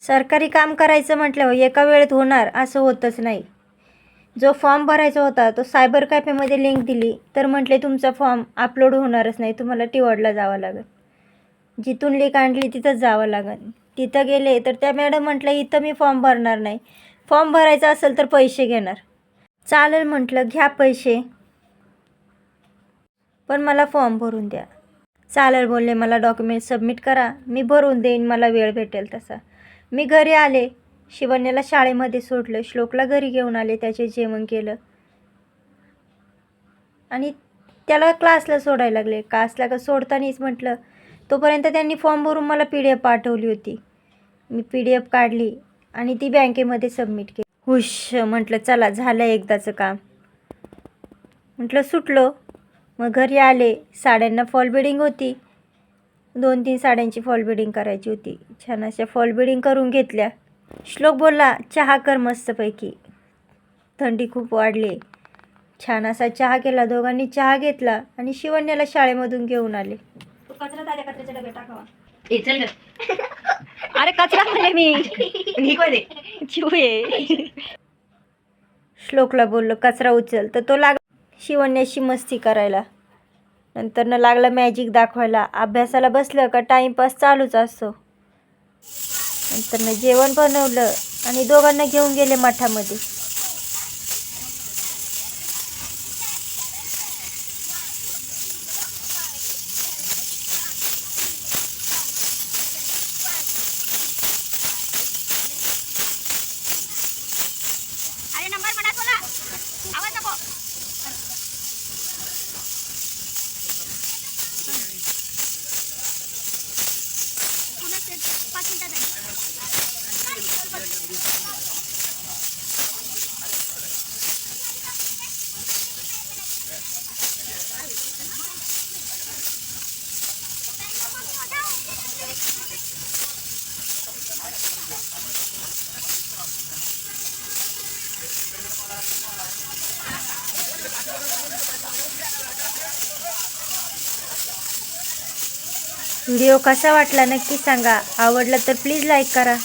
सरकारी काम करायचं म्हटल्यावर एका वेळेत होणार असं होतच नाही. जो फॉर्म भरायचा होता तो सायबर कॅफेमध्ये लिंक दिली तर म्हटले तुमचा फॉर्म अपलोड होणारच नाही, तुम्हाला टीवडला जावं लागेल. जिथून लिंक आणली तिथंच जावं लागेल. तिथं गेले तर त्या मॅडम म्हटलं इथं मी फॉर्म भरणार नाही, फॉर्म भरायचा असेल तर पैसे घेणार. चालेल म्हटलं, घ्या पैसे, पण मला फॉर्म भरून द्या. चालेल बोलले, मला डॉक्युमेंट सबमिट करा, मी भरून देईन मला वेळ भेटेल तसा. मी घरी आले, शिवण्याला शाळेमध्ये सोडलं, श्लोकला घरी घेऊन आले, त्याचे जेवण केलं आणि त्याला क्लासला सोडायला लागले. क्लासला का सोडतानीच म्हटलं, तोपर्यंत त्यांनी फॉर्म भरून मला PDF पाठवली होती. मी PDF काढली आणि ती बँकेमध्ये सबमिट केली. हुश म्हटलं, चला झालं एकदाचं काम. म्हटलं सुटलो. मग घरी आले, साड्यांना फॉल बिडिंग होती, 2-3 साड्यांची फॉल बिडिंग करायची होती. छान अशा फॉल बिडिंग करून घेतल्या. श्लोक बोलला, चहा कर मस्तपैकी, थंडी खूप वाढली. छान असा चहा केला. दोघांनी चहा घेतला आणि शिवण्याला शाळेमधून घेऊन आले. कचरा ताज्या कचऱ्याच्या डब्यात टाकावा. चल ग. अरे कचरा म्हणले मी. श्लोकला बोललो कचरा उचल, तर तो लागला शिवण्याशी मस्ती करायला. नंतर लागला मॅजिक दाखवायला. अभ्यासाला बसलं का टाईमपास चालूच असतो. नंतर जेवण बनवलं आणि दोघांना घेऊन गेले मठामध्ये. व्हिडिओ कसा वाटला नक्की सांगा. आवडला तर प्लीज लाईक करा.